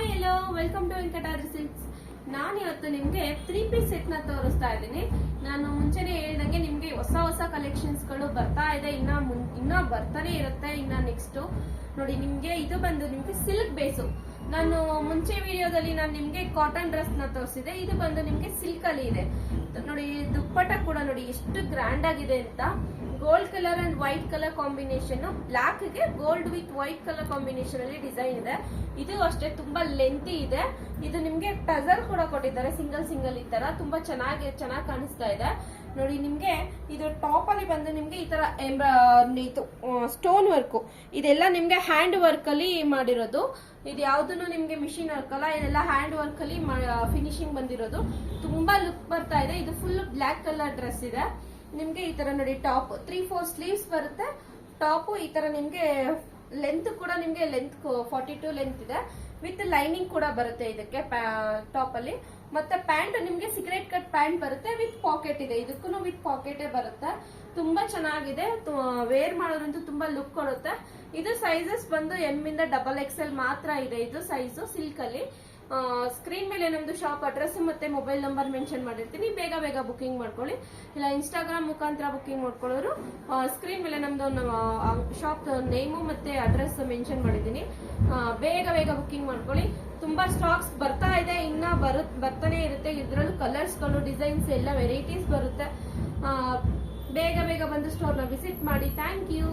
Hi hello welcome to Venkatadri Silks. ನಾನು ಇವತ್ತು ನಿಮಗೆ 3 ಪೀಸ್ ಸೆಟ್ ನ ತೋರಿಸ್ತಾ ಇದ್ದೀನಿ. ನಾನು ಮುಂಚೆನೆ ಹೇಳಿದಂಗೆ ನಿಮಗೆ ಹೊಸ ಕಲೆಕ್ಷನ್ಸ್ ಗಳು ಬರ್ತಾ ಇದೆ, ಇನ್ನ ಬರ್ತಾನೆ ಇರುತ್ತೆ. ಇನ್ನ ನೆಕ್ಸ್ಟ್ ನೋಡಿ ನಿಮ್ಗೆ ಇದು ಬಂದು ನಿಮ್ಗೆ ಸಿಲ್ಕ್ ಬೇಸು. ನಾನು ಮುಂಚೆ ವಿಡಿಯೋದಲ್ಲಿ ನಾನು ನಿಮ್ಗೆ ಕಾಟನ್ ಡ್ರೆಸ್ ನ ತೋರಿಸಿದೆ. ಇದು ಬಂದು ನಿಮ್ಗೆ ಸಿಲ್ಕ್ ಅಲ್ಲಿ ಇದೆ ನೋಡಿ. ದುಪ್ಪಟ್ಟ ಕೂಡ ನೋಡಿ ಎಷ್ಟು ಗ್ರ್ಯಾಂಡ್ ಆಗಿದೆ ಅಂತ. Gold colour and white colour combination, black ಗೆ gold with white colour combination ಅಲ್ಲಿ ಡಿಸೈನ್ ಇದೆ. ಇದು ಅಷ್ಟೇ ತುಂಬಾ ಲೆಂತಿ ಇದೆ. ಇದು ನಿಮ್ಗೆ ಟಜರ್ ಕೂಡ ಕೊಟ್ಟಿದ್ದಾರೆ, ಸಿಂಗಲ್ ಈ ತರ ತುಂಬಾ ಚೆನ್ನಾಗಿ ಕಾಣಿಸ್ತಾ ಇದೆ ನೋಡಿ. ನಿಮ್ಗೆ ಇದು ಟಾಪ್ ಅಲ್ಲಿ ಬಂದು ನಿಮ್ಗೆ ಈ ತರ ಇದು ಸ್ಟೋನ್ ವರ್ಕ್, ಇದೆಲ್ಲ ನಿಮ್ಗೆ ಹ್ಯಾಂಡ್ ವರ್ಕ್ ಅಲ್ಲಿ ಮಾಡಿರೋದು. ಇದು ಯಾವ್ದನ್ನು ನಿಮ್ಗೆ ಮಿಷಿನ್ ವರ್ಕ್ ಅಲ್ಲ, ಇದೆಲ್ಲ ಹ್ಯಾಂಡ್ ವರ್ಕ್ ಅಲ್ಲಿ ಫಿನಿಶಿಂಗ್ ಬಂದಿರೋದು. ತುಂಬಾ ಲುಕ್ ಬರ್ತಾ ಇದೆ. ಇದು ಫುಲ್ ಬ್ಲಾಕ್ ಕಲರ್ ಡ್ರೆಸ್ ಇದೆ. ನಿಮ್ಗೆ ಈ ತರ ನೋಡಿ ಟಾಪ್ 3-4 ಸ್ಲೀವ್ಸ್ ಬರುತ್ತೆ. ಟಾಪ್ ಈ ತರ ನಿಮ್ಗೆ ಲೆಂತ್ ಕೂಡ ನಿಮ್ಗೆ ಲೆಂತ್ 42 ಲೆಂತ್ ಇದೆ. ವಿತ್ ಲೈನಿಂಗ್ ಕೂಡ ಬರುತ್ತೆ ಇದಕ್ಕೆ ಟಾಪ್ ಅಲ್ಲಿ. ಮತ್ತೆ ಪ್ಯಾಂಟ್ ನಿಮ್ಗೆ ಸಿಗರೇಟ್ ಕಟ್ ಪ್ಯಾಂಟ್ ಬರುತ್ತೆ, ವಿತ್ ಪಾಕೆಟ್ ಇದೆ. ಇದಕ್ಕೂ ವಿತ್ ಪಾಕೆಟ್ ಬರುತ್ತೆ. ತುಂಬಾ ಚೆನ್ನಾಗಿದೆ, ವೇರ್ ಮಾಡೋದ್ರಂತೂ ತುಂಬಾ ಲುಕ್ ಕೊಡುತ್ತೆ. ಇದು ಸೈಜಸ್ ಬಂದು ಎಂ ಇಂದ XXL ಮಾತ್ರ ಇದೆ ಇದು ಸೈಜು ಸಿಲ್ಕ್ ಅಲ್ಲಿ. ಸ್ಕ್ರೀನ್ ಮೇಲೆ ನಮ್ದು ಶಾಪ್ ಅಡ್ರೆಸ್ ಮತ್ತೆ ಮೊಬೈಲ್ ನಂಬರ್ ಮೆನ್ಷನ್ ಮಾಡಿರ್ತೀನಿ. ಬೇಗ ಬುಕಿಂಗ್ ಮಾಡ್ಕೊಳ್ಳಿ. ಇಲ್ಲ ಇನ್ಸ್ಟಾಗ್ರಾಮ್ ಮುಖಾಂತರ ಬುಕಿಂಗ್ ಮಾಡ್ಕೊಳ್ಳೋರು ಸ್ಕ್ರೀನ್ ಮೇಲೆ ನಮ್ದು ಶಾಪ್ ನೇಮು ಮತ್ತೆ ಅಡ್ರೆಸ್ ಮೆನ್ಷನ್ ಮಾಡಿದ್ದೀನಿ. ಬೇಗ ಬುಕಿಂಗ್ ಮಾಡ್ಕೊಳ್ಳಿ. ತುಂಬಾ ಸ್ಟಾಕ್ಸ್ ಬರ್ತಾ ಇದೆ, ಇನ್ನ ಬರ್ತಾನೆ ಇರುತ್ತೆ. ಇದ್ರಲ್ಲೂ ಕಲರ್ಸ್ಗಳು, ಡಿಸೈನ್ಸ್ ಎಲ್ಲ ವೆರೈಟೀಸ್ ಬರುತ್ತೆ. ಬೇಗ ಬಂದು ಸ್ಟೋರ್ನ ವಿಸಿಟ್ ಮಾಡಿ. Thank you.